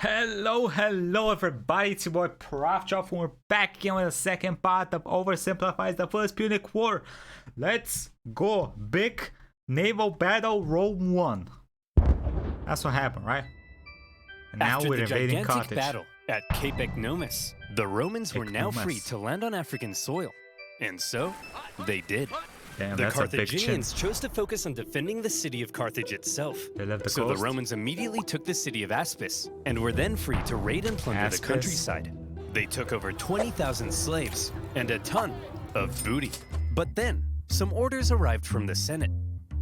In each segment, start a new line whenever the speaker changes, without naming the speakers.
Hello everybody, it's your boy Prof. and we're back again with the second part of Oversimplified, the first Punic War. Let's go. Big naval battle, Rome 1. That's what happened, right? And now
After
we're
the
invading
gigantic
Carthage.
battle at Cape Ecnomus, the Romans were now free to land on African soil. And so, they did.
Damn,
The
that's a big chin.
Carthaginians chose to focus on defending the city of Carthage itself.
They left the
So
coast.
the Romans immediately took the city of Aspis and were then free to raid and plunder the countryside. They took over 20,000 slaves and a ton of booty. But then, some orders arrived from the Senate.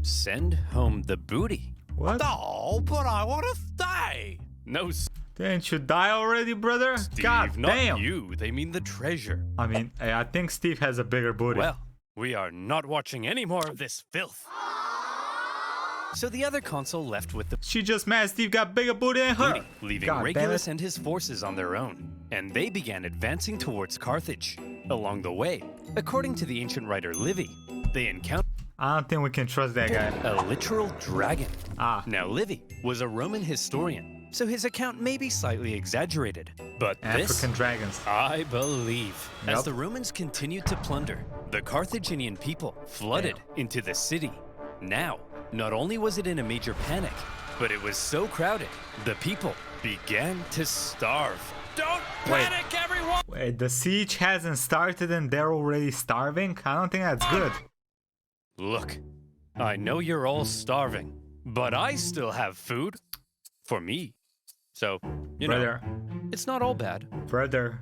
Send home the booty.
What?
Oh, but I want to stay.
No,
Didn't you die already, brother?
Steve,
God
not
damn.
you. They mean the treasure.
I mean, I think Steve has a bigger booty.
Well, we are not watching any more of this filth. So the other consul left with the
She just mad Steve got bigger booty than her.
booty, leaving
God damn
Regulus
it.
and his forces on their own. And they began advancing towards Carthage. Along the way, according to the ancient writer Livy, they encountered
I don't think we can trust that guy.
a literal dragon.
Ah.
Now Livy was a Roman historian, so his account may be slightly exaggerated. But this,
African dragons.
I believe. As
Yup.
the Romans continued to plunder, the Carthaginian people flooded into the city. Now, not only was it in a major panic, but it was so crowded, the people began to starve.
Don't
Wait.
panic, everyone.
Wait, the siege hasn't started and they're already starving? I don't think that's good.
Look, I know you're all starving, but I still have food for me. So, you know,
Brother,
it's not all bad.
brother,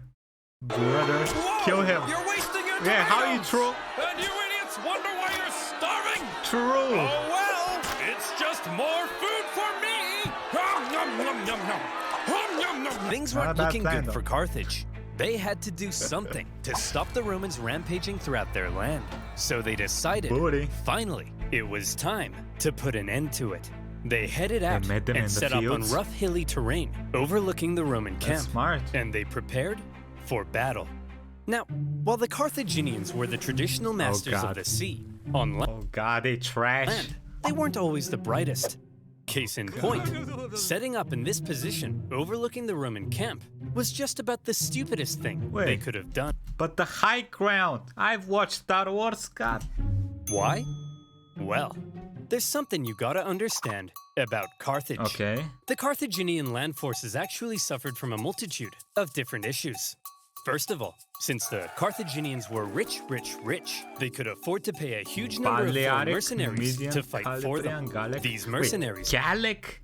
Whoa,
kill him.
You're wasting your
Yeah, how you
tomatoes.
troll?
And you idiots wonder why you're starving?
True.
Oh, well, it's just more food for me. Hum, yum, yum, yum, yum. Hum, yum, yum, yum.
Things
Not a
weren't
bad
looking
plan,
good
though.
for Carthage. They had to do something to stop the Romans rampaging throughout their land. So they decided,
Booty.
finally, it was time to put an end to it. They headed out
met them in
and
the
set up on
fields?
rough hilly terrain overlooking the Roman camp.
That's smart.
And they prepared for battle. Now, while the Carthaginians were the traditional masters
God.
of the sea, on
Oh god, they trash.
land, they weren't always the brightest. Case in point, setting up in this position overlooking the Roman camp was just about the stupidest thing they
Wait.
could have done.
But the high ground. I've watched Star Wars, God.
Why? Well, there's something you gotta understand about Carthage.
Okay.
The Carthaginian land forces actually suffered from a multitude of different issues. First of all, since the Carthaginians were rich, they could afford to pay a huge number of foreign
Balearic,
mercenaries
Numidian,
to fight for them.
Calabrian, Gallic.
These
Wait,
mercenaries
Gallic?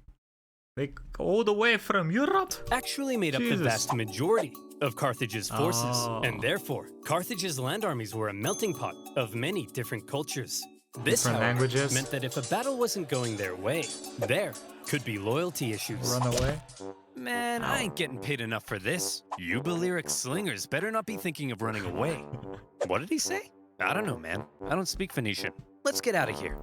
Like all the way from Europe?
actually made up the
Jesus.
vast majority of Carthage's forces,
Oh.
and therefore, Carthage's land armies were a melting pot of many different cultures. This,
Different
however,
languages.
meant that if a battle wasn't going their way, there could be loyalty issues.
Run away?
Man, I ain't getting paid enough for this. You Balearic slingers better not be thinking of running away. What did he say? I don't know, man. I don't speak Phoenician. Let's get out of here.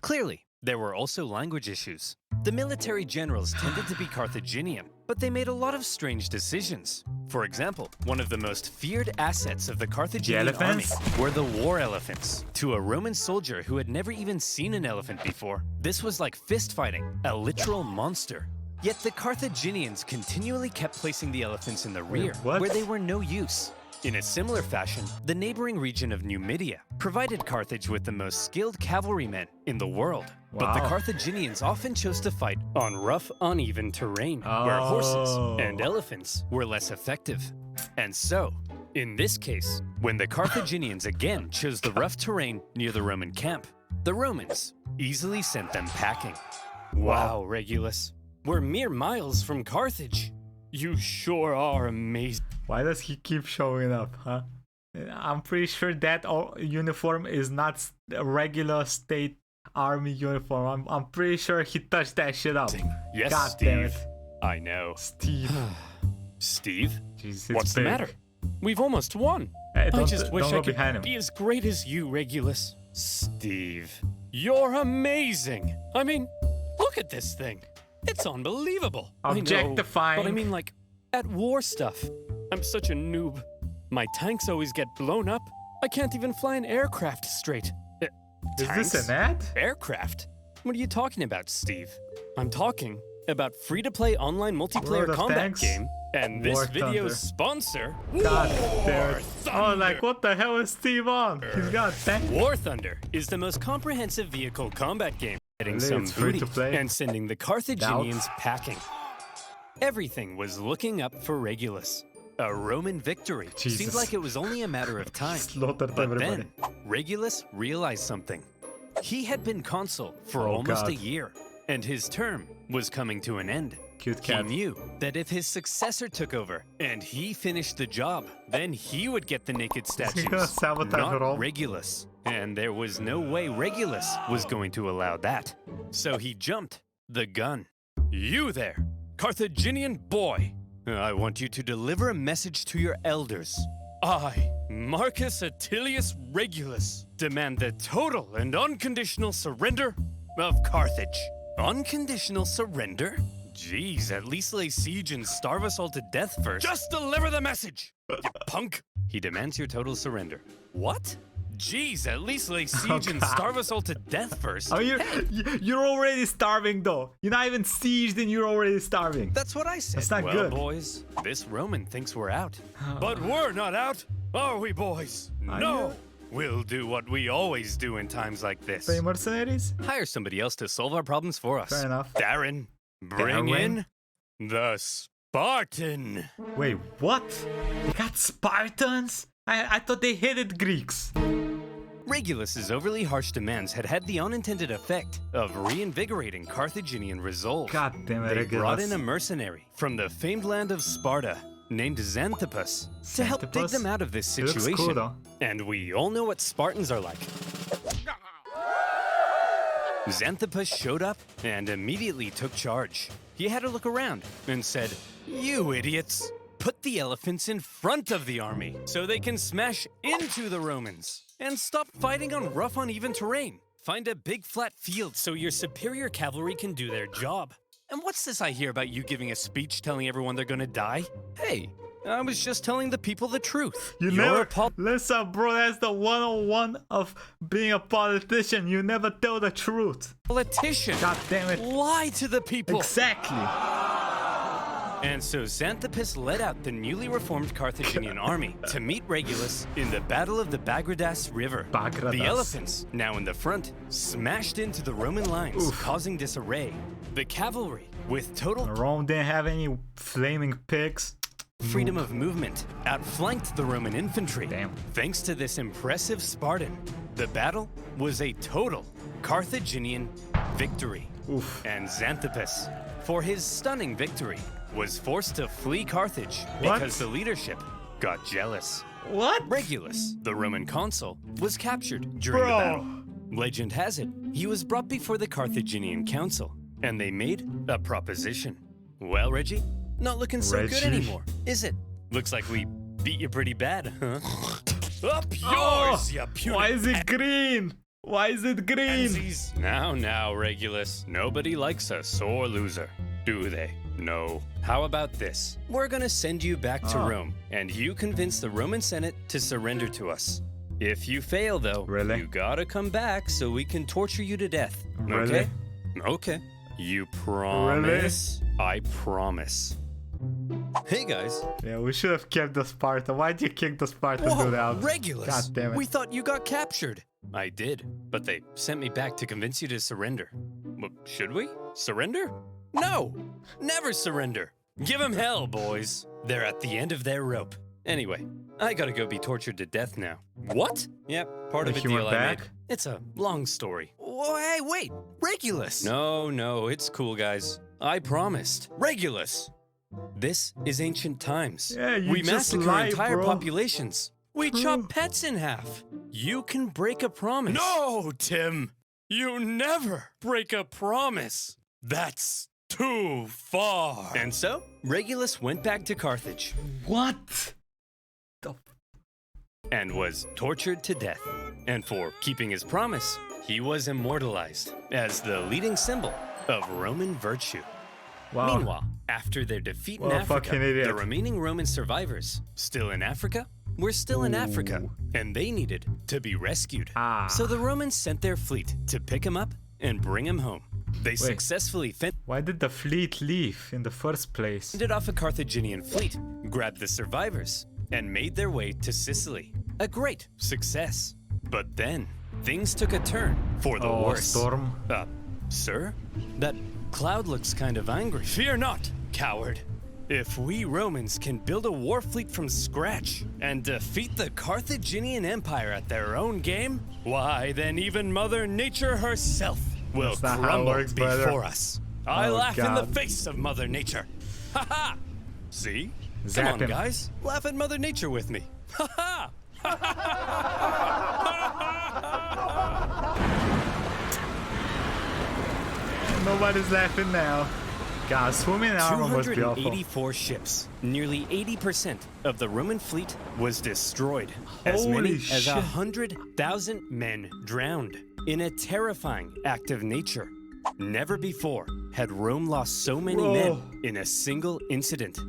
Clearly, there were also language issues. The military generals tended to be Carthaginian, but they made a lot of strange decisions. For example, one of the most feared assets of the Carthaginian army
elephants?
were the war elephants. To a Roman soldier who had never even seen an elephant before, this was like fist fighting, a literal monster. Yet the Carthaginians continually kept placing the elephants in the rear,
what?
where they were no use. In a similar fashion, the neighboring region of Numidia provided Carthage with the most skilled cavalrymen in the world. But the
Wow.
Carthaginians often chose to fight on rough, uneven terrain, where horses and
Oh.
elephants were less effective. And so, in this case, when the Carthaginians again chose the rough terrain near the Roman camp, the Romans easily sent them packing. Wow, Regulus. We're mere miles from Carthage. You sure are amazing.
Why does he keep showing up, huh? I'm pretty sure that uniform is not a regular state army uniform. I'm pretty sure he touched that shit up.
Yes,
God
Steve.
damn it.
I know.
Steve.
Steve?
Jeez, it's
What's
big.
the matter? We've almost won.
Hey,
I
don't-
just wish
don't
I
go
could
behind him.
be as great as you, Regulus. Steve, you're amazing. I mean, look at this thing. It's unbelievable. I know,
Objectifying.
but I mean, like, at war stuff. I'm such a noob. My tanks always get blown up. I can't even fly an aircraft straight.
Is this
Tanks?
an ad?
Aircraft? What are you talking about, Steve? I'm talking about free-to-play online multiplayer
World of
combat
Tanks?
game. And this
War
video's
Thunder.
sponsor,
God damn
War
it. Oh,
Thunder.
like, what the hell is Steve on? He's got tank.
War Thunder is the most comprehensive vehicle combat game, getting
Really?
some
It's free
booty
to play?
and sending the Carthaginians packing. Everything was looking up for Regulus. A Roman victory
Jesus.
seemed like it was only a matter of time.
Slaughtered
But
everybody.
then, Regulus realized something. He had been consul for
Oh,
almost
God.
a year, and his term was coming to an end.
Cute
He
cat.
knew that if his successor took over and he finished the job, then he would get the naked statues,
gonna sabotage
not
Rome?
Regulus. And there was no way Regulus was going to allow that. So he jumped the gun. You there, Carthaginian boy. I want you to deliver a message to your elders. I, Marcus Attilius Regulus, demand the total and unconditional surrender of Carthage. Unconditional surrender? Jeez, at least lay siege and starve us all to death first. Just deliver the message, you punk! He demands your total surrender. What? Jeez, at least lay siege and
God.
starve us all to death first.
Oh, you're already starving, though. You're not even sieged and you're already starving.
That's what I said.
That's not
well,
good.
boys, this Roman thinks we're out. But we're not out, are we, boys? No.
you?
We'll do what we always do in times like this.
Pay mercenaries?
Hire somebody else to solve our problems for us.
Fair enough.
Darren, bring
Darren?
in the Spartan.
Wait, what? They got Spartans? I thought they hated Greeks.
Regulus's overly harsh demands had the unintended effect of reinvigorating Carthaginian resolve.
God damn it,
They brought
Regulus.
in a mercenary from the famed land of Sparta named Xanthippus to help dig
Xanthippus?
them out of this
He looks cool,
situation.
though.
And we all know what Spartans are like. Xanthippus showed up and immediately took charge. He had a look around and said, "You idiots! Put the elephants in front of the army so they can smash into the Romans and stop fighting on rough, uneven terrain. Find a big flat field so your superior cavalry can do their job. And what's this I hear about you giving a speech telling everyone they're gonna die? Hey, I was just telling the people the truth.
You
You're
never
a pol-
listen, bro. That's the 101 of being a politician. You never tell the truth.
politician.
God damn it.
Lie to the people.
Exactly.
And so Xanthippus led out the newly reformed Carthaginian army to meet Regulus in the Battle of the Bagradas River.
Bagradas.
The elephants, now in the front, smashed into the Roman lines,
Oof.
causing disarray. The cavalry, with total
Rome didn't have any flaming pigs.
freedom of movement, outflanked the Roman infantry.
Damn.
Thanks to this impressive Spartan, the battle was a total Carthaginian victory.
Oof.
And Xanthippus, for his stunning victory, was forced to flee Carthage
What?
because the leadership got jealous.
What?
Regulus, the Roman consul, was captured during
Bro.
the battle. Legend has it, he was brought before the Carthaginian council, and they made a proposition. Well, Reggie, not looking so good
Reggie.
anymore, is it? Looks like we beat you pretty bad, huh? Up yours,
Oh,
you puny
why is it green? Why is it green?
pansies. Now, Regulus, nobody likes a sore loser, do they? No. How about this? We're gonna send you back to
Oh.
Rome, and you convince the Roman Senate to surrender to us. If you fail, though,
Really?
you gotta come back so we can torture you to death.
Really?
Okay? Okay. You promise? I promise. Hey, guys.
Yeah, we should have kept the Sparta. Why'd you kick the Sparta dude out?
Regulus!
God damn it.
We thought you got captured. I did, but they sent me back to convince you to surrender. Should we? Surrender? No! Never surrender! Give 'em hell, boys! They're at the end of their rope. Anyway, I gotta go be tortured to death now. What? Yep, part of a
Like you went
deal I made.
back?
It's a long story. Oh, hey, wait! Regulus! No, it's cool, guys. I promised. Regulus! This is ancient times.
Yeah, you
we
just
massacre
lied,
entire
bro.
populations. We
True.
chop pets in half. You can break a promise. No, Tim! You never break a promise. That's too far. And so, Regulus went back to Carthage
What? The
and was tortured to death. And for keeping his promise, he was immortalized as the leading symbol of Roman virtue.
wow.
Meanwhile, after their defeat in
What a
Africa,
fucking idiot.
the remaining Roman survivors, still in Africa, were still in Africa,
Ooh.
and they needed to be rescued.
Ah.
So the Romans sent their fleet to pick him up and bring him home. They successfully fended
Why did the fleet leave in the first place?
off a Carthaginian fleet, grabbed the survivors, and made their way to Sicily. A great success. But then, things took a turn for the worse.
Storm.
Sir? That cloud looks kind of angry. Fear not, coward. If we Romans can build a war fleet from scratch and defeat the Carthaginian Empire at their own game, why, then even Mother Nature herself will crumble before us. I laugh in the face of Mother Nature. Ha ha! See?
Zap
Come on,
him.
guys. Laugh at Mother Nature with me. Ha ha!
Nobody's laughing now. God, swimming in armor must be awful.
284 ships. Nearly 80% of the Roman fleet was destroyed. As
Holy
many as
shit.
100,000 men drowned in a terrifying act of nature. Never before had Rome lost so many men in a single incident.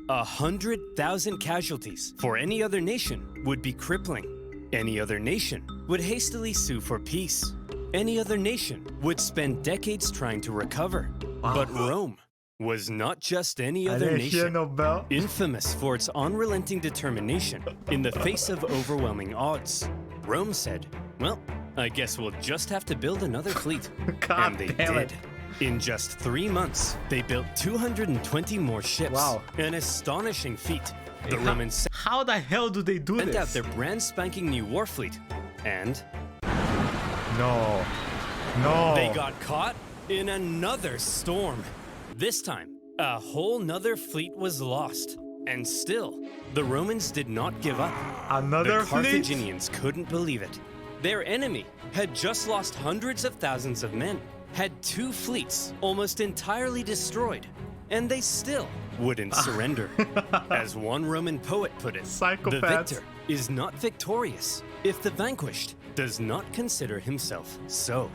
100,000 casualties for any other nation would be crippling. Any other nation would hastily sue for peace. Any other nation would spend decades trying to recover. But Rome was not just any
I
other
didn't hear
nation.
no bell.
Infamous for its unrelenting determination in the face of overwhelming odds, Rome said, well, I guess we'll just have to build another fleet.
God
And they
damn
did.
it.
In just 3 months, they built 220 more ships.
Wow.
An astonishing feat. The Romans
How the hell do they do
sent out
this?
their brand spanking new war fleet. And
No. No.
they got caught in another storm. This time, a whole nother fleet was lost. And still, the Romans did not give up.
Another
The
fleet?
Carthaginians couldn't believe it. Their enemy had just lost hundreds of thousands of men, had 2 fleets almost entirely destroyed, and they still wouldn't surrender. As one Roman poet put it, the
Psychopaths.
victor is not victorious if the vanquished does not consider himself so.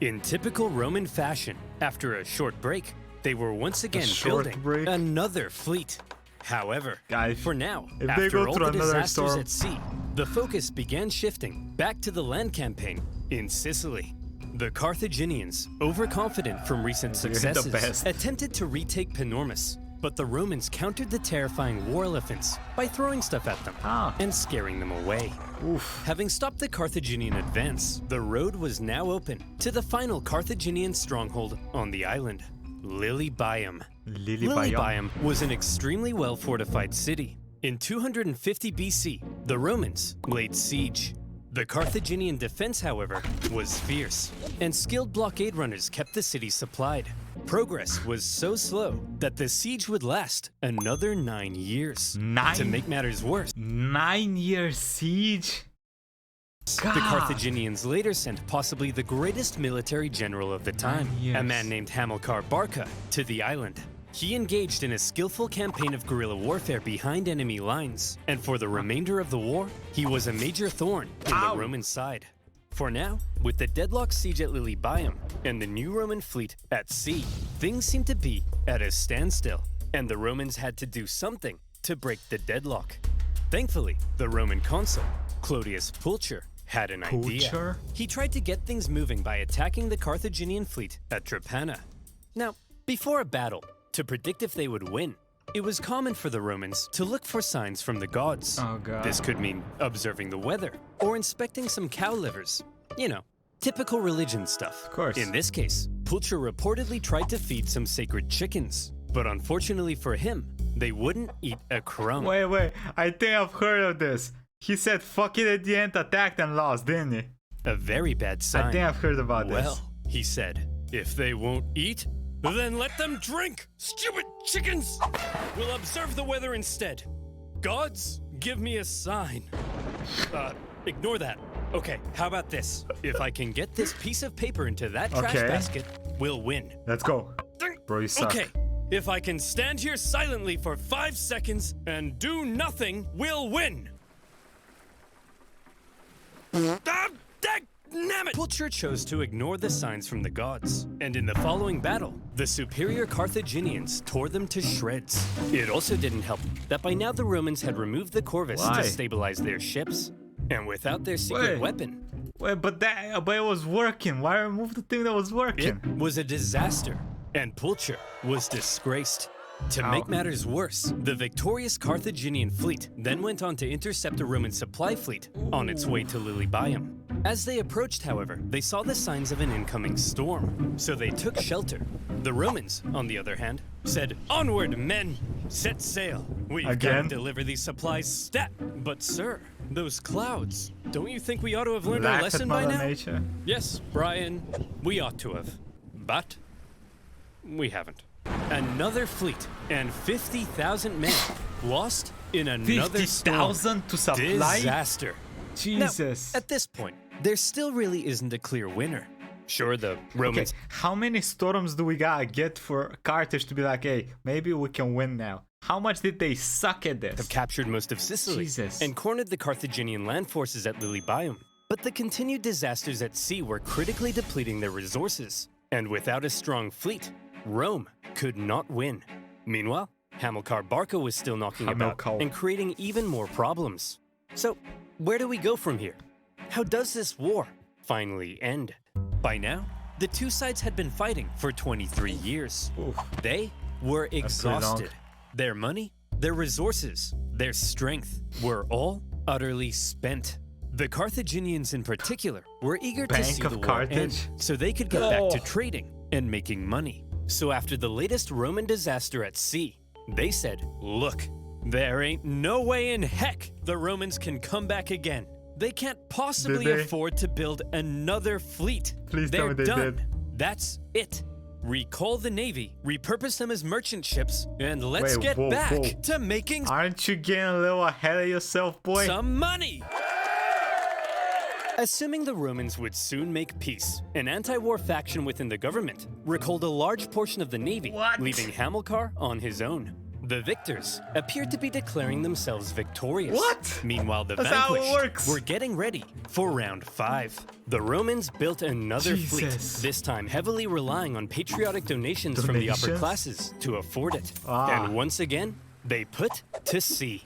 In typical Roman fashion, after a short break, they were once again
short
building
break?
another fleet. However,
Guys,
for now,
if they
after
go
all
through
the
another
disasters
storm-
at sea, the focus began shifting back to the land campaign in Sicily. The Carthaginians, overconfident from recent
You're the
successes,
best.
attempted to retake Panormus, but the Romans countered the terrifying war elephants by throwing stuff at them and scaring them away.
Oof.
Having stopped the Carthaginian advance, the road was now open to the final Carthaginian stronghold on the island, Lilybaeum. Lilybaeum was an extremely well-fortified city. In 250 BC, the Romans laid siege. The Carthaginian defense, however, was fierce, and skilled blockade runners kept the city supplied. Progress was so slow that the siege would last another 9 years. To make matters worse,
9-year siege? God.
the Carthaginians later sent possibly the greatest military general of the time, a
years.
man named Hamilcar Barca, to the island. He engaged in a skillful campaign of guerrilla warfare behind enemy lines, and for the remainder of the war, he was a major thorn in the Roman side. For now, with the deadlock siege at Lilybaeum and the new Roman fleet at sea, things seemed to be at a standstill, and the Romans had to do something to break the deadlock. Thankfully, the Roman consul, Clodius Pulcher, had an idea.
Pulcher?
He tried to get things moving by attacking the Carthaginian fleet at Trapana. Now, before a battle, to predict if they would win, it was common for the Romans to look for signs from the gods.
Oh, God.
This could mean observing the weather or inspecting some cow livers. You know, typical religion stuff.
Of course.
In this case, Pulcher reportedly tried to feed some sacred chickens, but unfortunately for him, they wouldn't eat a crumb.
Wait. I think I've heard of this. He said fuck it at the end, attacked and lost, didn't he?
A very bad sign.
I think I've heard about
Well,
this.
he said, if they won't eat, then let them drink! Stupid chickens! We'll observe the weather instead. Gods, give me a sign. Ignore that. Okay, how about this? If I can get this piece of paper into that trash
Okay.
basket, we'll win.
Let's go. Bro, you suck.
Okay, if I can stand here silently for 5 seconds and do nothing, we'll win. Dammit! Pulcher chose to ignore the signs from the gods, and in the following battle, the superior Carthaginians tore them to shreds. It also didn't help that by now the Romans had removed the corvus
Why?
to stabilize their ships, and without their secret
Wait.
weapon,
Wait, but it was working. Why remove the thing that was working?
It was a disaster, and Pulcher was disgraced. To make matters worse, the victorious Carthaginian fleet then went on to intercept a Roman supply fleet on its way to Lilybaeum. As they approached, however, they saw the signs of an incoming storm, so they took shelter. The Romans, on the other hand, said, "Onward, men! Set sail! We've got
Again?
to deliver these supplies stat." But sir, those clouds, don't you think we ought to have learned our
Laugh
lesson
at
by
Mother
now?
Nature.
Yes, Brian, we ought to have. But we haven't. Another fleet and 50,000 men lost in another storm.
50,000 to supply?
Disaster.
Jesus.
Now, at this point, there still really isn't a clear winner. Sure, the Romans...
Okay, how many storms do we gotta get for Carthage to be like, hey, maybe we can win now? How much did they suck at this?
have captured most of Sicily
Jesus.
and cornered the Carthaginian land forces at Lilybaeum. But the continued disasters at sea were critically depleting their resources. And without a strong fleet, Rome could not win. Meanwhile, Hamilcar Barca was still knocking about and creating even more problems. So, where do we go from here? How does this war finally end? By now, the two sides had been fighting for 23 years.
Oof.
They were
pretty long.
exhausted. Their money, their resources, their strength were all utterly spent. The Carthaginians in particular were eager to see the war end so they could get back to trading and making money. So after the latest Roman disaster at sea, they said, "Look, there ain't no way in heck the Romans can come back again. They can't possibly afford to build another fleet.
Please tell me they did.
That's it. Recall the navy, repurpose them as merchant ships, and let's
Wait,
get
whoa,
back
whoa.
to making
Aren't you getting a little ahead of yourself, boy?
some money." Assuming the Romans would soon make peace, an anti-war faction within the government recalled a large portion of the navy, leaving Hamilcar on his own. The victors appeared to be declaring themselves victorious.
What?
Meanwhile, the
That's how it
vanquished
works.
were getting ready for round 5. The Romans built another fleet,
Jesus.
this time heavily relying on patriotic donations from the upper
Donations?
classes to afford it.
Ah.
And once again, they put to sea.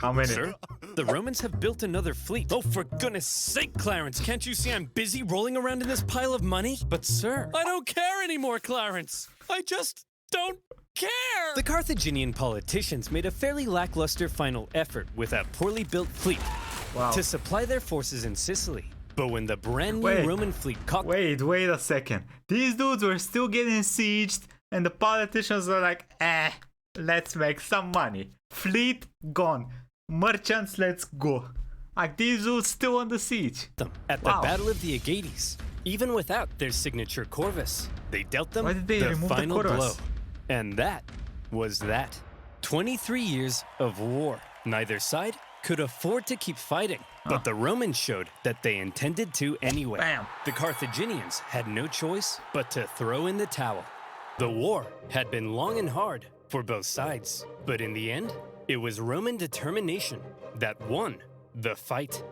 How many?
Sir? The Romans have built another fleet. Oh, for goodness sake, Clarence, can't you see I'm busy rolling around in this pile of money? But sir, I don't care anymore, Clarence. I just don't care. The Carthaginian politicians made a fairly lackluster final effort with a poorly built fleet to supply their forces in Sicily. But when the brand new Roman fleet caught...
Wait a second. These dudes were still getting sieged, and the politicians are like, let's make some money. Fleet gone. Merchants, let's go. Like, these dudes still on the siege.
them at the Battle of the Aegates, even without their signature corvus. They dealt them
Why did they
the
remove the
final
corvus?
blow. And that was that. 23 years of war. Neither side could afford to keep fighting, but the Romans showed that they intended to anyway.
Bam.
The Carthaginians had no choice but to throw in the towel. The war had been long and hard for both sides, but in the end, it was Roman determination that won the fight.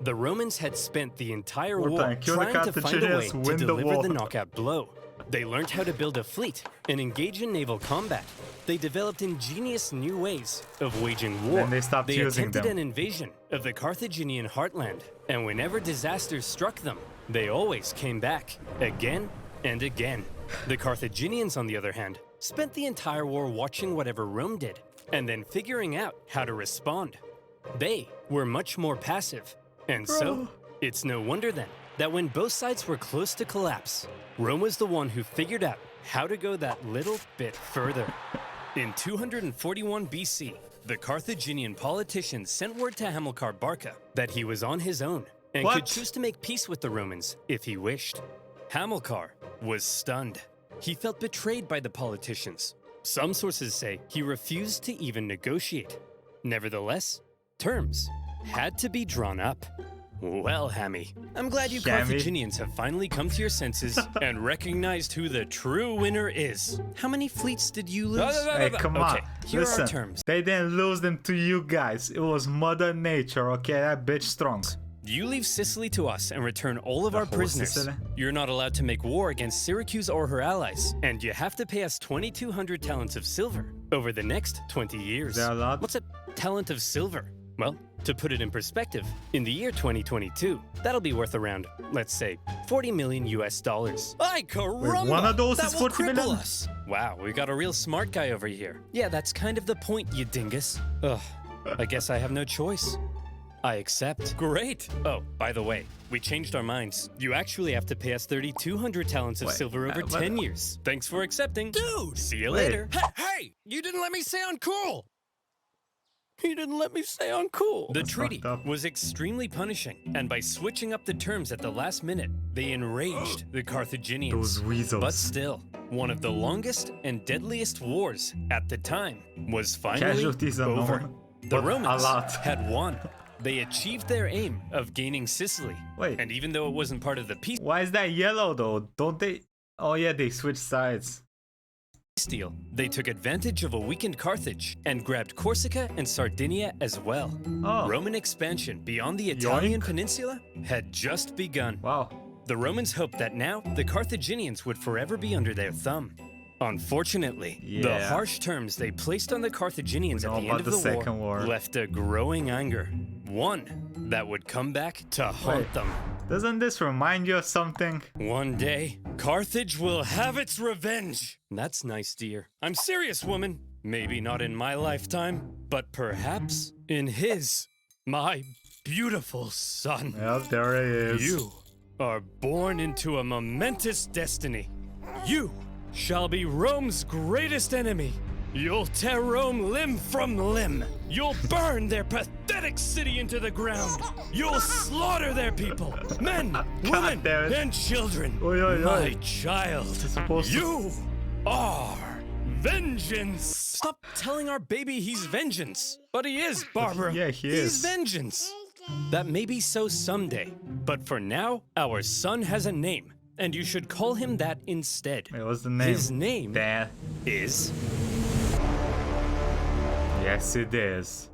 The Romans had spent the entire war trying to find a way to deliver the knockout blow. They learned how to build a fleet and engage in naval combat. They developed ingenious new ways of waging war.
And they stopped using
attempted
them.
an invasion of the Carthaginian heartland, and whenever disasters struck them, they always came back, again and again. The Carthaginians, on the other hand, spent the entire war watching whatever Rome did, and then figuring out how to respond. They were much more passive, and so it's no wonder then that when both sides were close to collapse, Rome was the one who figured out how to go that little bit further. In 241 BC, the Carthaginian politicians sent word to Hamilcar Barca that he was on his own and could choose to make peace with the Romans if he wished. Hamilcar was stunned. He felt betrayed by the politicians. Some sources say he refused to even negotiate. Nevertheless, terms had to be drawn up. Well, Hammy, I'm glad you Carthaginians have finally come to your senses and recognized who the true winner is. How many fleets did you lose?
Hey, come on.
Here
Listen,
are terms.
they didn't lose them to you guys. It was Mother Nature, okay? That bitch strong.
You leave Sicily to us and return all of our
whole
prisoners.
Sicily?
You're not allowed to make war against Syracuse or her allies, and you have to pay us 2,200 talents of silver over the next 20 years.
Is that a lot?
What's a talent of silver? Well, to put it in perspective, in the year 2022, that'll be worth around, let's say, 40 million US dollars. Ay, caramba!
one of those
that
is
will
40
cripple
million?
us. Wow, we got a real smart guy over here. Yeah, that's kind of the point, you dingus. Ugh, I guess I have no choice. I accept. Great. Oh, by the way, we changed our minds. You actually have to pay us 3,200 talents of
Wait,
silver over
what?
10 years. Thanks for accepting.
Dude!
See you
Wait.
later.
Hey, you didn't let me say uncool!
He didn't let me say uncool. The
That's
treaty
fucked up.
was extremely punishing, and by switching up the terms at the last minute, they enraged the Carthaginians.
Those weasels.
But still, one of the longest and deadliest wars at the time was finally
Casualties are
over.
known,
The
but a
Romans
lot.
had won. They achieved their aim of gaining Sicily.
Wait.
And even though it wasn't part of the peace
Why is that yellow though? Don't they? Oh yeah, they switched sides.
deal, they took advantage of a weakened Carthage and grabbed Corsica and Sardinia as well.
Oh.
Roman expansion beyond the Italian
Yoink.
peninsula had just begun.
Wow.
The Romans hoped that now the Carthaginians would forever be under their thumb. Unfortunately, the
Yeah.
harsh terms they placed on the Carthaginians
We
at
know
the end
about
of
the
the
Second War.
left a growing anger. One that would come back to haunt
Wait.
them.
Doesn't this remind you of something?
One day, Carthage will have its revenge. That's nice, dear. I'm serious, woman. Maybe not in my lifetime, but perhaps in his. My beautiful son.
Yep, there it is.
You are born into a momentous destiny. You shall be Rome's greatest enemy. You'll tear Rome limb from limb. You'll burn their pathetic city into the ground. You'll slaughter their people, men, women,
damn it.
and children.
Oi, oi, oi.
My child,
supposed to-
you are vengeance. Stop telling our baby he's vengeance. But he is, Barbara.
Yeah, he
He's
is.
vengeance. That may be so someday, but for now, our son has a name, and you should call him that instead.
Wait, what's the name?
His name
Dad.
is...
Yes, it is.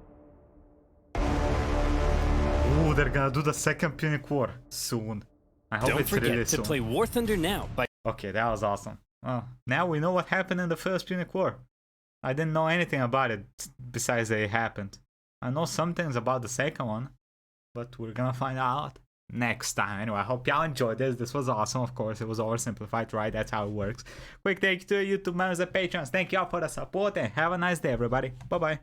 Ooh, they're gonna do the second Punic War soon. I hope
Don't
it's
forget
really
to
soon.
play War Thunder now by...
Okay, that was awesome. Oh, now we know what happened in the first Punic War. I didn't know anything about it besides that it happened. I know some things about the second one, but we're gonna find out next time. Anyway, I hope y'all enjoyed this. This was awesome, of course. It was oversimplified, right? That's how it works. Quick thank you to the YouTube members and patrons. Thank y'all for the support and have a nice day, everybody. Bye-bye.